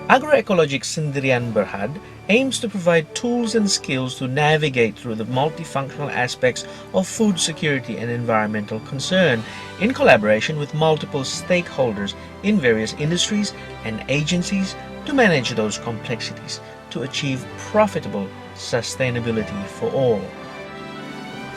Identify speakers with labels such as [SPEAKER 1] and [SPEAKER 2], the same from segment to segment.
[SPEAKER 1] Agroecologic Sendirian Berhad aims to provide tools and skills to navigate through the multifunctional aspects of food security and environmental concern in collaboration with multiple stakeholders in various industries and agencies to manage those complexities to achieve profitable sustainability for all.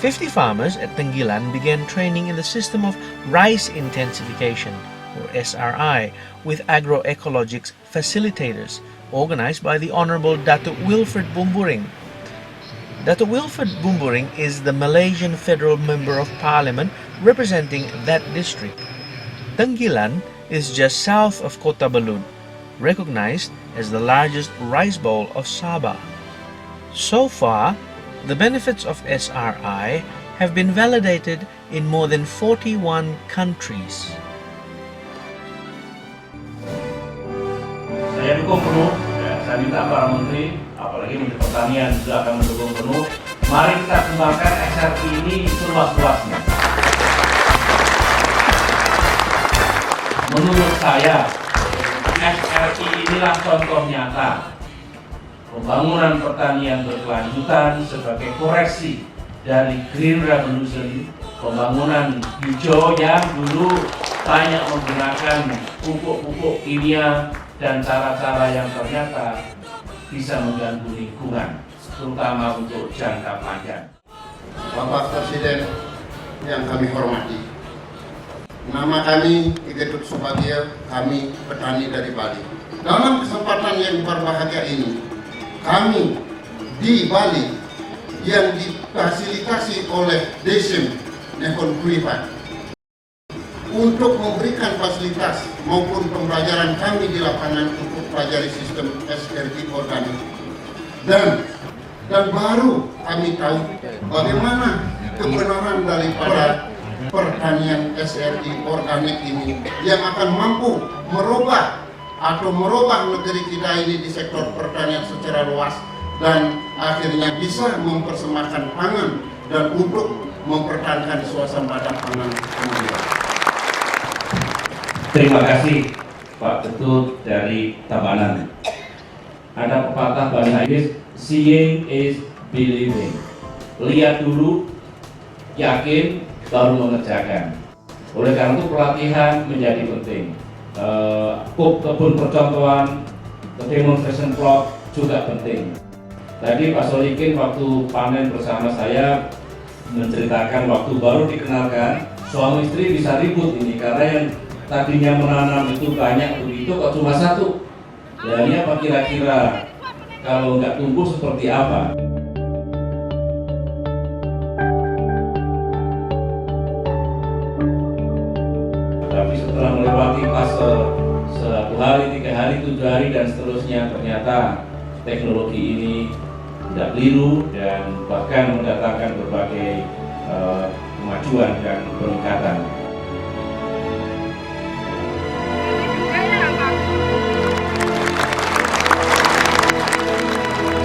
[SPEAKER 1] 50 farmers at Tenggilan began training in the system of rice intensification, or SRI, with Agroecologic's facilitators, organized by the Honorable Datuk Wilfred Bumburing. Datuk Wilfred Bumburing is the Malaysian Federal Member of Parliament representing that district. Tenggilan is just south of Kota Belud, recognized as the largest rice bowl of Sabah. So far, the benefits of SRI have been validated in more than 41 countries.
[SPEAKER 2] Saya dukung penuh, saya minta para menteri, apalagi Menteri Pertanian juga akan mendukung penuh. Mari kita kembangkan SRI ini seluas-luasnya. Menurut saya, SRI inilah contoh nyata pembangunan pertanian berkelanjutan sebagai koreksi dari Green Revolution, pembangunan hijau yang dulu banyak menggunakan pupuk-pupuk kimia dan cara-cara yang ternyata bisa mengganggu lingkungan, terutama untuk jangka panjang.
[SPEAKER 3] Bapak Presiden yang kami hormati, nama kami Datuk Subagia, kami petani dari Bali. Dalam kesempatan yang berbahagia ini, kami di Bali yang difasilitasi oleh DESIM Nehon Kuipan untuk memberikan fasilitas maupun pembelajaran kami di lapangan untuk pelajari sistem SRI organik. Dan baru kami tahu bagaimana kebenaran daripada pertanian SRI organik ini yang akan mampu merubah negeri kita ini di sektor pertanian secara luas dan akhirnya bisa mempersembahkan pangan dan untuk mempertahankan suasana pangan kemudian.
[SPEAKER 2] Terima kasih Pak Datuk dari Tabanan. Ada pepatah bahasa Inggris, seeing is believing. Lihat dulu, yakin, baru mengerjakan. Oleh karena itu pelatihan menjadi penting. Kebun percontohan, demonstration plot juga penting. Tadi Pak Solikin waktu panen bersama saya menceritakan waktu baru dikenalkan, suami istri bisa ribut ini karena yang tadinya menanam itu banyak begitu kok cuma satu. Ya ini apa kira-kira kalau nggak tumbuh seperti apa? Tapi setelah melewati fase 1 hari, 3 hari, 7 hari dan seterusnya, ternyata teknologi ini tidak keliru dan bahkan mendatangkan berbagai kemajuan dan peningkatan.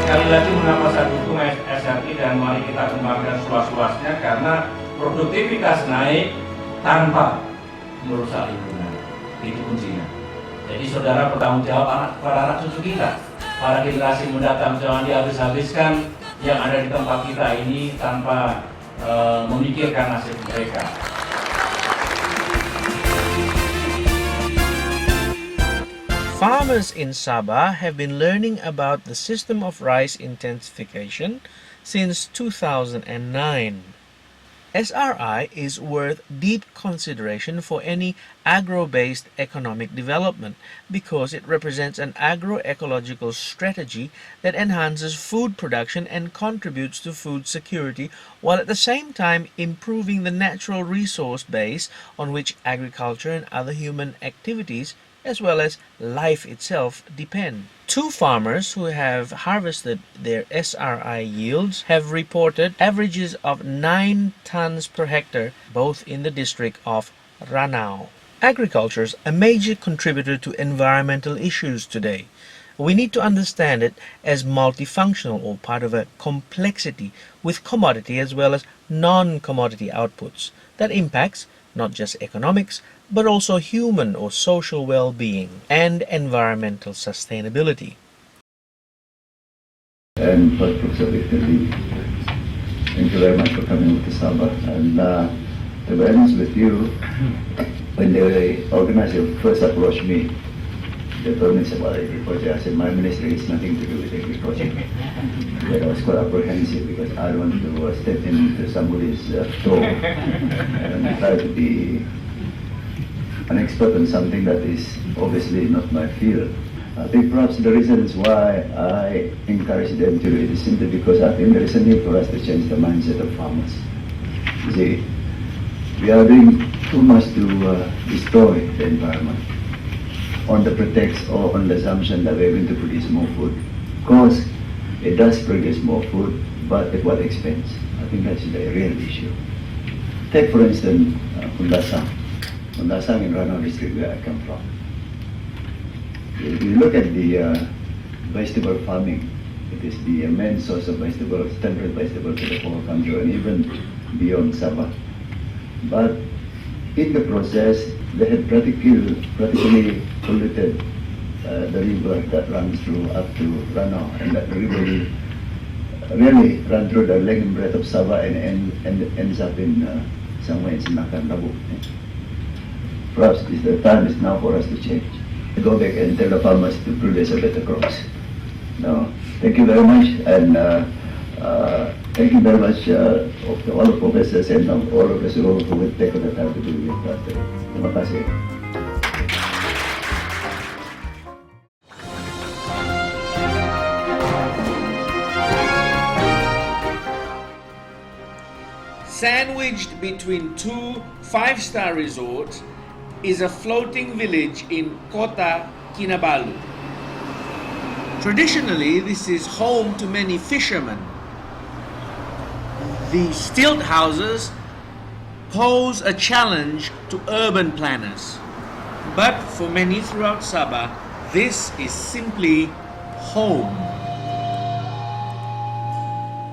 [SPEAKER 2] Sekali lagi mengapa saya dukung SRI dan mari kita kembangkan seluas-luasnya karena produktivitas naik tanpa merusak lingkungan, itu kuncinya. Jadi saudara bertanggung jawab pada anak cucu kita, para generasi mendatang, jangan dihabis-habiskan yang ada di tempat kita ini tanpa memikirkan nasib mereka.
[SPEAKER 1] Farmers in Sabah have been learning about the system of rice intensification since 2009. SRI is worth deep consideration for any agro-based economic development because it represents an agroecological strategy that enhances food production and contributes to food security while at the same time improving the natural resource base on which agriculture and other human activities as well as life itself depend. 2 farmers who have harvested their SRI yields have reported averages of 9 tons per hectare, both in the district of Ranau. Agriculture is a major contributor to environmental issues today. We need to understand it as multifunctional or part of a complexity with commodity as well as non-commodity outputs that impacts not just economics but also human or social well-being and environmental sustainability.
[SPEAKER 4] And for Victory, thank you very much for coming to Sabah. And to be honest with you, when the organizer first approached me, they told me about agriculture. I said, my ministry has nothing to do with agriculture. But I was quite apprehensive because I don't want to step into somebody's toe and try to be an expert on something that is obviously not my field. I think perhaps the reasons why I encourage them to do it is simply because I think there is a need for us to change the mindset of farmers. You see, we are doing too much to destroy the environment on the pretext or on the assumption that we're going to produce more food. Of course, it does produce more food, but at what expense? I think that's the real issue. Take for instance, Undasang. Undasang in Ranao district where I come from. If you look at the vegetable farming, it is the main source of vegetables, temperate vegetables in the whole country and even beyond Sabah. But in the process, they had practically polluted the river that runs through up to Ranao, and that river really run through the length and breadth of Sabah and ends up in somewhere in Sinakan, Datuk. Perhaps the time is now for us to change. Go back and tell the farmers to produce a better crops. Now, thank you very much, and thank you very much to all the professors and all of us who will take the time to do it. Terima kasih.
[SPEAKER 1] Sandwiched between two five-star resorts is a floating village in Kota Kinabalu. Traditionally, this is home to many fishermen. The stilt houses pose a challenge to urban planners. But for many throughout Sabah, this is simply home.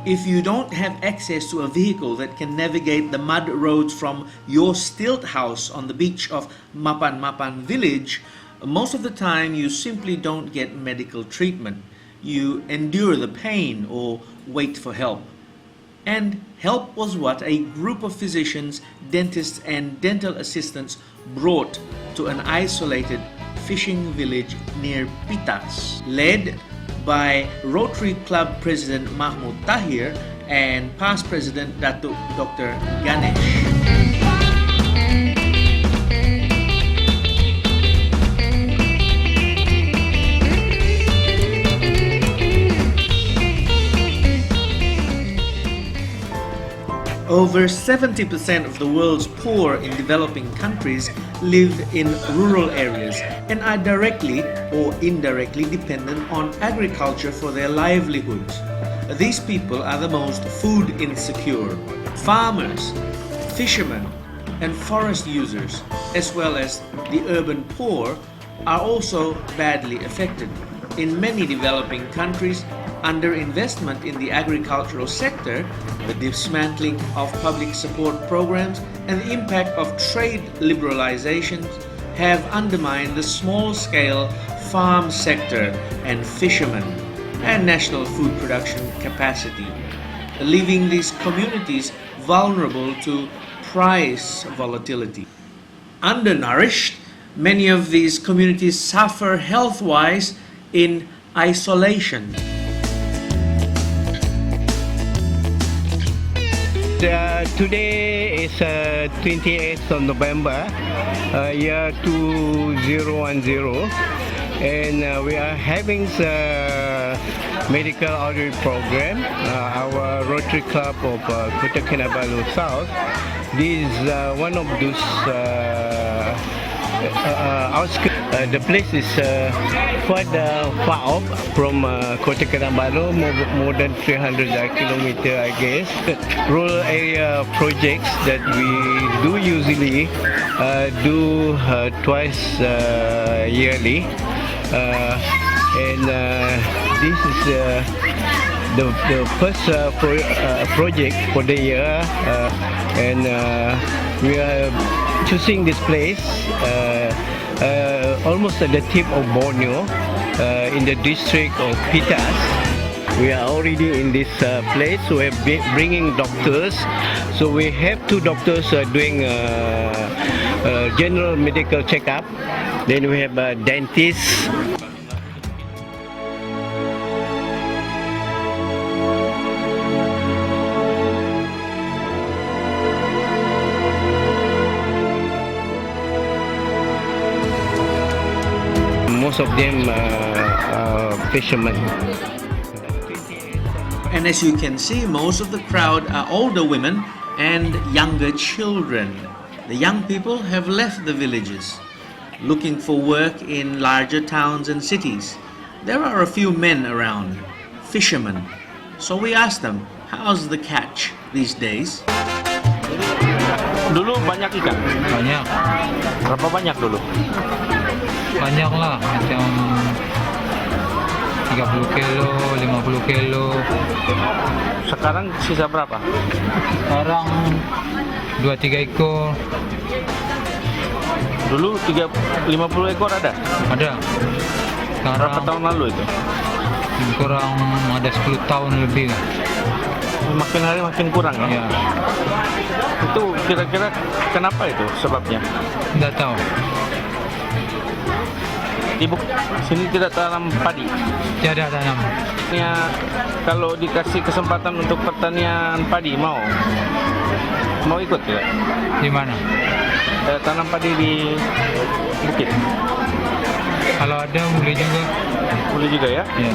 [SPEAKER 1] If you don't have access to a vehicle that can navigate the mud roads from your stilt house on the beach of Mapan village, most of the time you simply don't get medical treatment. You endure the pain or wait for help. And help was what a group of physicians, dentists and dental assistants brought to an isolated fishing village near Pitas, led by Rotary Club President Mahmud Tahir and past President Datuk Dr. Ganesh. Over 70% of the world's poor in developing countries live in rural areas and are directly or indirectly dependent on agriculture for their livelihoods. These people are the most food insecure. Farmers, fishermen, and forest users, as well as the urban poor, are also badly affected. In many developing countries, underinvestment in the agricultural sector, the dismantling of public support programs, and the impact of trade liberalizations have undermined the small-scale farm sector and fishermen and national food production capacity, leaving these communities vulnerable to price volatility. Undernourished, many of these communities suffer health-wise in isolation.
[SPEAKER 5] Today is 28th of November, year 2010, and we are having the medical outreach program. Our Rotary Club of Kota Kinabalu South. This is one of those outskirts. The place is quite far off from Kota Kinabalu, more than 300 kilometers, I guess. Rural area projects that we do usually do twice yearly. and this is the first project for the year, and we are choosing this place almost at the tip of Borneo, in the district of Pitas. We are already in this place, so we're bringing doctors. So we have 2 doctors doing general medical checkup. Then we have a dentist. Most of them are fishermen.
[SPEAKER 1] And as you can see, most of the crowd are older women and younger children. The young people have left the villages, looking for work in larger towns and cities. There are a few men around, fishermen. So we asked them, how's the catch these days?
[SPEAKER 2] Dulu banyak ikan.
[SPEAKER 6] Banyak,
[SPEAKER 2] Berapa banyak dulu?
[SPEAKER 6] banyak lah, macam 30 kilo, 50 kilo.
[SPEAKER 2] Sekarang sisa berapa?
[SPEAKER 6] Sekarang 2-3 ekor
[SPEAKER 2] Dulu 50 ekor ada.
[SPEAKER 6] ada.
[SPEAKER 2] Berapa
[SPEAKER 6] Sekarang
[SPEAKER 2] tahun lalu itu?
[SPEAKER 6] kurang ada 10 tahun lebih lah.
[SPEAKER 2] Makin hari makin kurang ya?
[SPEAKER 6] Ya,
[SPEAKER 2] Itu kira-kira kenapa itu sebabnya?
[SPEAKER 6] tidak tahu.
[SPEAKER 2] Ibu sini tidak tanam padi.
[SPEAKER 6] Tiada tanam.
[SPEAKER 2] Ya, kalau dikasih kesempatan untuk pertanian padi mau ikut ya?
[SPEAKER 6] Di mana?
[SPEAKER 2] Tanam padi di bukit.
[SPEAKER 6] Kalau ada boleh juga.
[SPEAKER 2] Boleh juga ya?
[SPEAKER 6] Ya.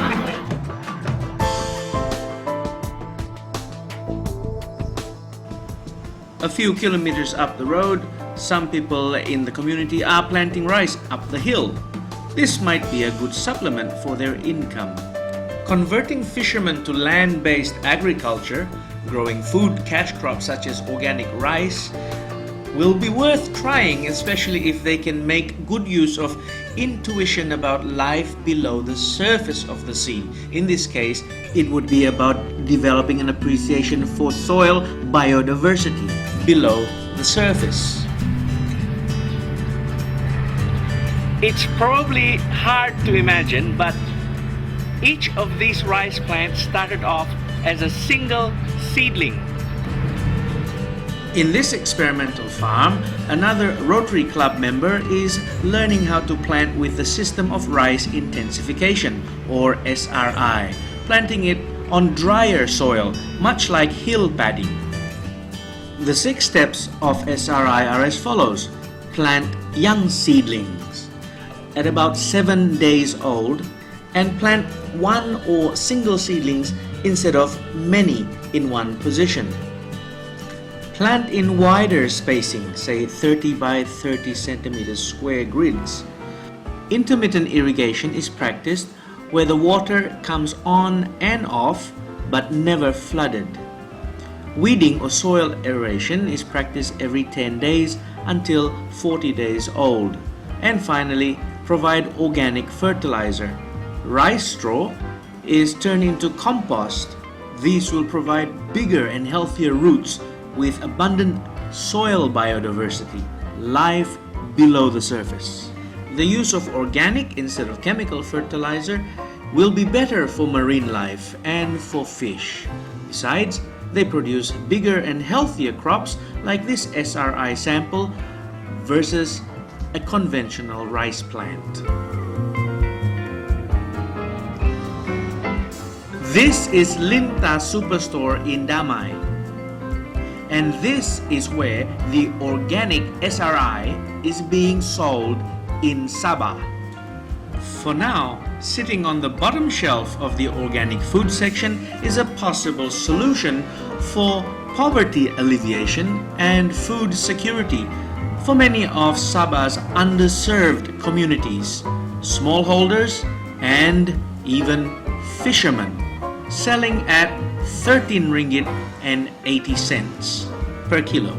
[SPEAKER 1] A few kilometers up the road, some people in the community are planting rice up the hill. This might be a good supplement for their income. Converting fishermen to land-based agriculture, growing food cash crops such as organic rice, will be worth trying, especially if they can make good use of intuition about life below the surface of the sea. In this case, it would be about developing an appreciation for soil biodiversity below the surface. It's probably hard to imagine, but each of these rice plants started off as a single seedling. In this experimental farm, another Rotary Club member is learning how to plant with the system of rice intensification, or SRI, planting it on drier soil, much like hill paddy. The 6 steps of SRI are as follows. Plant young seedlings at about 7 days old and plant 1 or single seedlings instead of many in one position. Plant in wider spacing, say 30 by 30 centimeters square grids. Intermittent irrigation is practiced where the water comes on and off but never flooded. Weeding or soil aeration is practiced every 10 days until 40 days old. And finally, provide organic fertilizer. Rice straw is turned into compost. These will provide bigger and healthier roots with abundant soil biodiversity, life below the surface. The use of organic instead of chemical fertilizer will be better for marine life and for fish. Besides, they produce bigger and healthier crops like this SRI sample versus a conventional rice plant. This is Linta Superstore in Damai. And this is where the organic SRI is being sold in Sabah. For now, sitting on the bottom shelf of the organic food section is a possible solution for poverty alleviation and food security for many of Sabah's underserved communities, smallholders and even fishermen, selling at 13 ringgit and 80 cents per kilo.